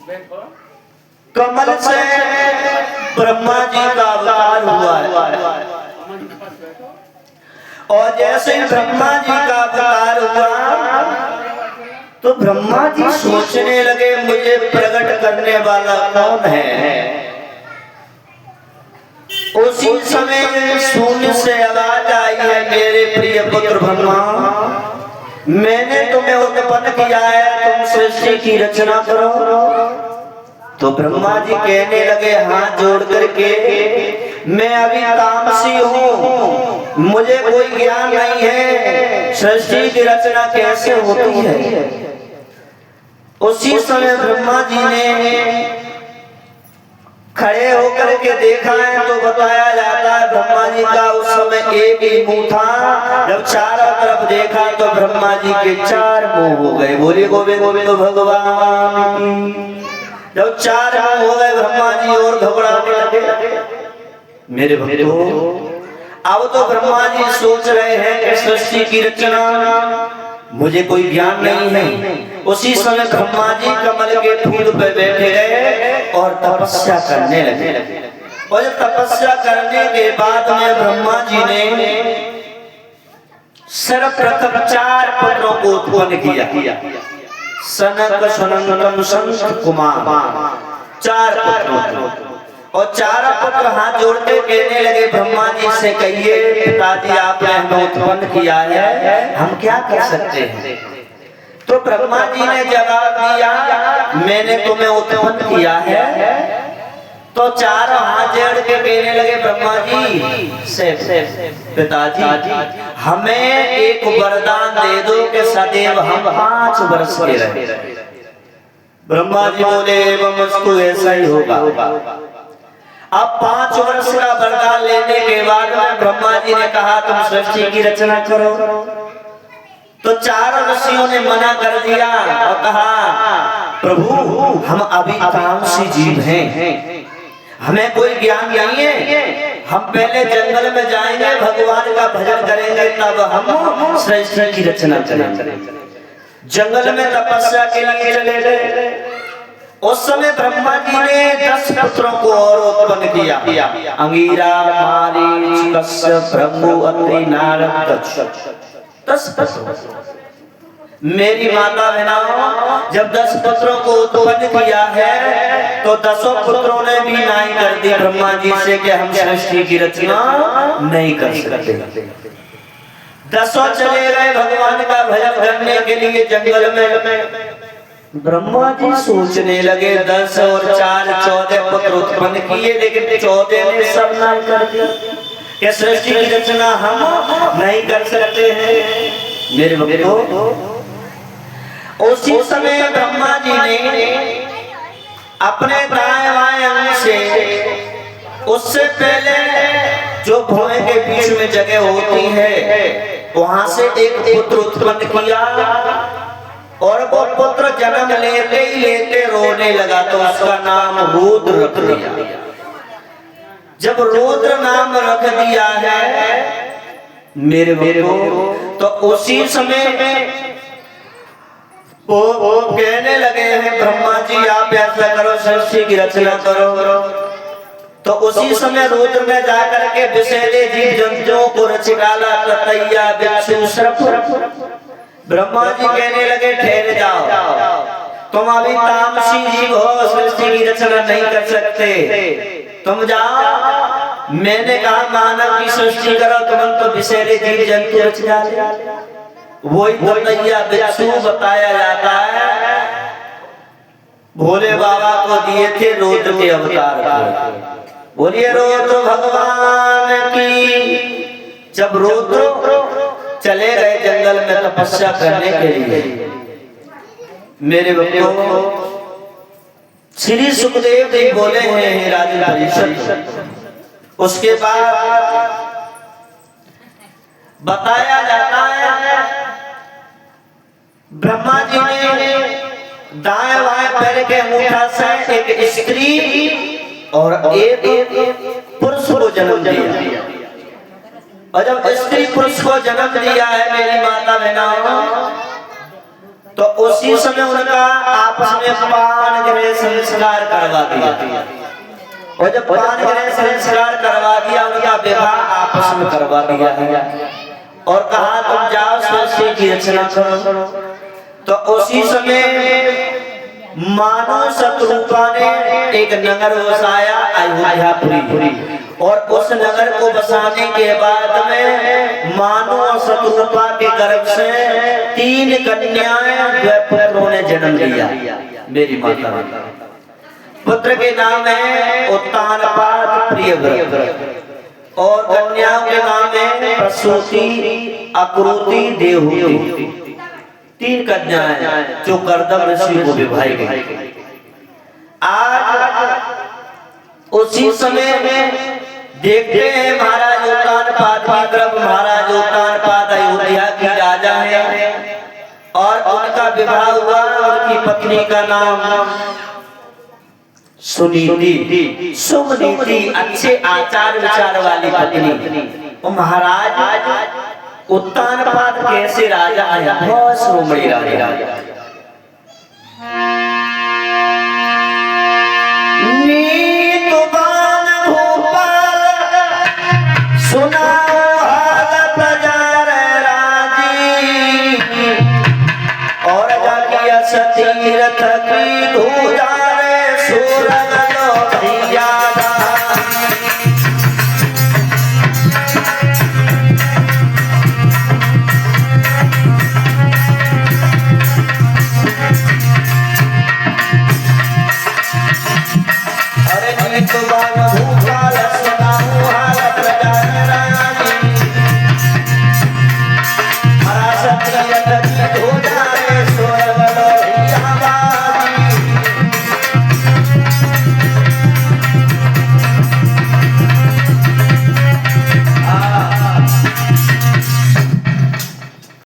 कमल से ब्रह्मा जी का अवतार हुआ है। और जैसे ही ब्रह्मा जी का अवतार हुआ तो ब्रह्मा जी सोचने लगे मुझे प्रकट करने वाला कौन है। उसी समय शून्य से आवाज आई है, मेरे प्रिय पुत्र ब्रह्मा, मैंने तुम्हें उत्पन्न किया है, तुम सृष्टि की रचना करो। तो ब्रह्मा जी कहने लगे हाथ जोड़ करके, मैं अभी तामसी हूँ, मुझे कोई ज्ञान नहीं है, सृष्टि की रचना कैसे होती है। उसी समय ब्रह्मा जी ने खड़े होकर के देखा है तो बताया जाता है ब्रह्मा जी का उस समय एक ही मुंह था। जब चारों तरफ देखा तो ब्रह्मा जी के चार मुंह हो गए। बोलिए गोविंद गोविंद भगवान की। जब चार मुंह हो गए ब्रह्मा जी और घबराने लगे। मेरे भक्तों, अब तो ब्रह्मा जी सोच रहे हैं कि सृष्टि की रचना मुझे कोई ज्ञान नहीं है। उसी समय ब्रह्मा जी कमल के फूल पे बैठे रहे और तपस्या करने लगे। और जब तपस्या करने के बाद में ब्रह्मा जी ने सर्वप्रथम 4 पुत्रों को उत्पन्न किया। सनक सनंदन संत कुमार, 4 पुत्रों। और 4 पुत्र हाथ जोड़ते कहने लगे ब्रह्मा जी से, कहिए पिताजी आपने हमें उत्पन्न किया है, हम क्या कर सकते हैं। तो ब्रह्मा जी ने जवाब दिया, मैंने तुम्हें उत्पन्न किया है। तो 4 हाथ जोड़ के कहने लगे ब्रह्मा जी से, पिताजी हमें एक वरदान दे दो कि सदैव हम 5 वर्ष के रहे। ब्रह्मा जी बोले एवं ऐसा ही होगा। अब 5 वर्ष का वरदान लेने के बाद में ब्रह्मा जी ने कहा तुम सृष्टि की रचना करो। तो 4 ऋषियों ने मना कर दिया और कहा प्रभु हम अभी तामसी जीव हैं, हमें कोई ज्ञान नहीं है, हम पहले जंगल में जाएंगे, भगवान का भजन करेंगे, तब हम सृष्टि की रचना करेंगे। जंगल में तपस्या के लिए चले गए। उस समय ब्रह्मा जी ने 10 पुत्रों को और उत्पन्न किया। अंगीरा, मारीच, कश्यप, भृगु, अत्रि, नारद, दक्ष, 10 पुत्र। मेरी माता बहनों, जब 10 पुत्रों को उत्पन्न किया है तो 10 पुत्रों ने भी नाई कर दी ब्रह्मा जी से कि हम सृष्टि की रचना नहीं कर सकते। 10 चले गए भगवान का भजन करने के लिए जंगल में। ब्रह्मा जी सोचने लगे 10 और 4 14 पुत्र उत्पन्न किए, लेकिन 14 ने सब नाई कर दिया कि सृष्टि की रचना हम नहीं कर सकते हैं। मेरे भक्तों, उसी समय ब्रह्मा जी ने अपने दाएं बाएं अंग से, उससे पहले जो भुवन के बीच में जगह होती है वहां से एक पुत्र उत्पन्न किया। और वो पुत्र जन्म लेते ही लेते रोने लगा तो उसका नाम रुद्र रख दिया। जब रुद्र नाम रख दिया है मेरे बच्चों, तो उसी समय में वो कहने लगे हैं ब्रह्मा जी आप ऐसा करो, सृष्टि की रचना करो। तो उसी समय रुद्र ने जाकर के विषैले जीव जंतुओं को रच डाला, ततैया, बिच्छू, सर्प। ब्रह्मा जी कहने लगे ठहर जाओ, तुम अभी तामसी जीव हो, सृष्टि की रचना नहीं कर सकते, तुम जाओ। मैंने कहा मानव की सृष्टि करो, तुम तो विषैले जीव जंतु रच डाले। वही ततैया, बिच्छू बताया जाता है भोले बाबा को दिए थे रुद्र के अवतार। बोलिए रुद्र भगवान की। जब रुद्र चले गए जंगल में तपस्या करने के लिए, मेरे बच्चों, श्री सुखदेव जी बोले हैं हे राजन परिषद। उसके बाद बताया जाता है ब्रह्मा जी ने दाएं बाएं पैर के अंगूठा से एक स्त्री और एक पुरुष को जन्म दिया। और जब स्त्री पुरुष को जन्म दिया है मेरी माता बहनों, तो उसी समय उनका आपस में पान ग्रह संस्कार करवा दिया। और जब पान ग्रह संस्कार करवा दिया उनका विवाह आपस में करवा दिया और कहा तुम जाओ सृष्टि की रचना करो। तो उसी समय मानो शत्रुपा ने एक नगर बसाया अयोध्यापुरी और उस नगर को बसाने के बाद में मानो और शत्रुपा के गर्भ से 3 कन्याएं पुत्रों ने जन्म लिया। मेरी माता पुत्र के नाम है उत्तानपाद प्रियव्रत और कन्याओं के नाम है प्रसूति अकृति देवहूति। 3 कन्याएं जो कर्दम ऋषि को विवाह गई। आज उसी समय में देखते हैं महाराज उत्तानपाद की तरफ। महाराज उत्तानपाद अयोध्या की राजा है और उनका विवाह हुआ। उनकी पत्नी का नाम सुनीति, सुमनीति, अच्छे आचार विचार वाली पत्नी। और महाराज उत्तानपाद कैसे राजा है, बहुत श्रोमणी राजा। नीतवान भूपाल सुनाओ हाल प्रजार राजी और जाकिया सतीरथ की धूजारे सुरगलो भैयादा। अरे नीतवान